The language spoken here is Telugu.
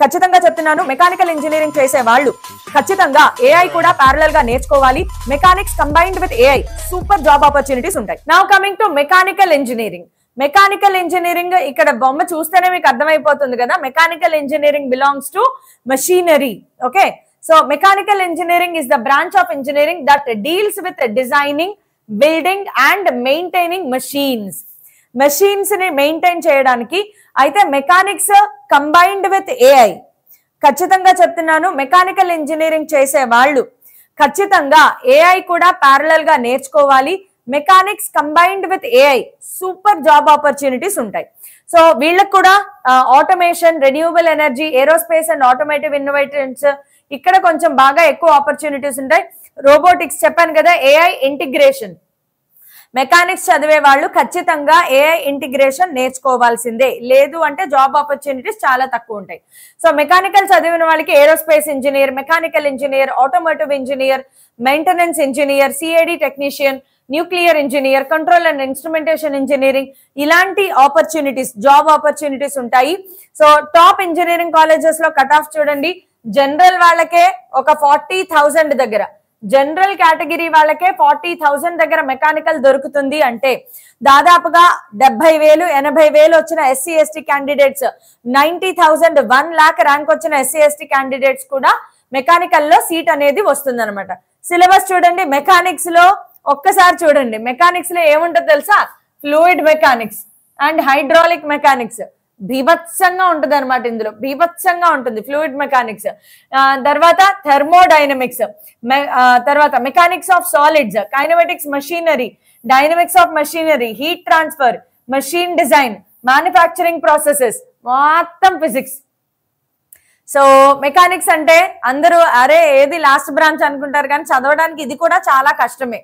ఖచ్చితంగా చెప్తున్నాను, మెకానికల్ ఇంజనీరింగ్ చేసే వాళ్ళు ఖచ్చితంగా ఏఐ కూడా ప్యారలల్ గా నేర్చుకోవాలి. Mechanics combined with AI super job opportunities ఉంటాయి. Now coming to mechanical engineering. Mechanical engineering ఇక్కడ బొమ్మ చూస్తేనే మీకు అర్థమైపోతుంది కదా. Mechanical engineering belongs to machinery. Okay, so mechanical engineering is the branch of engineering that deals with designing, building and maintaining machines. Machines ని మెయింటైన్ చేయడానికి అయితే మెకానిక్స్ కంబైన్డ్ విత్ ఏఐ. ఖచ్చితంగా చెప్తున్నాను, మెకానికల్ ఇంజనీరింగ్ చేసే వాళ్ళు ఖచ్చితంగా ఏఐ కూడా ప్యారలల్ గా నేర్చుకోవాలి. Mechanics combined with AI super job opportunities ఉంటాయి. సో వీళ్ళకి కూడా automation, renewable energy, aerospace and automotive innovations ఇక్కడ కొంచెం బాగా ఎక్కువ ఆపర్చునిటీస్ ఉంటాయి. రోబోటిక్స్ చెప్పాను కదా, ఏఐ ఇంటిగ్రేషన్. మెకానిక్స్ చదివే వాళ్ళు ఖచ్చితంగా ఏఐ ఇంటిగ్రేషన్ నేర్చుకోవాల్సిందే, లేదు అంటే జాబ్ ఆపర్చునిటీస్ చాలా తక్కువ ఉంటాయి. సో మెకానికల్ చదివిన వాళ్ళకి aerospace engineer, mechanical engineer, automotive engineer, maintenance engineer, CID technician, nuclear engineer, control and instrumentation engineering ఇలాంటి ఆపర్చునిటీస్, జాబ్ ఆపర్చునిటీస్ ఉంటాయి. సో టాప్ ఇంజనీరింగ్ కాలేజెస్ లో కట్ ఆఫ్ చూడండి. జనరల్ వాళ్ళకే ఒక 40,000 దగ్గర, జనరల్ కేటగిరీ వాళ్ళకే 40,000 దగ్గర మెకానికల్ దొరుకుతుంది అంటే దాదాపుగా 70,000, 80,000 వచ్చిన SC ST candidates, 90,000, 1 lakh rank వచ్చిన ఎస్సీ ఎస్టీ క్యాండిడేట్స్ కూడా మెకానికల్ లో సీట్ అనేది వస్తుంది అనమాట. సిలబస్ చూడండి, మెకానిక్స్ లో ఒక్కసారి చూడండి, మెకానిక్స్ లో ఏముంటుందో తెలుసా? Fluid mechanics and hydraulic mechanics బీభత్సంగా ఉంటుంది అనమాట. ఇందులో బీభత్సంగా ఉంటుంది ఫ్లూయిడ్ మెకానిక్స్. తర్వాత థర్మోడైనమిక్స్, తర్వాత mechanics of solids, kinematics machinery, dynamics of machinery, heat transfer, machine design, manufacturing processes, మొత్తం ఫిజిక్స్. సో మెకానిక్స్ అంటే అందరూ అరే ఏది లాస్ట్ బ్రాంచ్ అనుకుంటారు, కానీ చదవడానికి ఇది కూడా చాలా కష్టమే.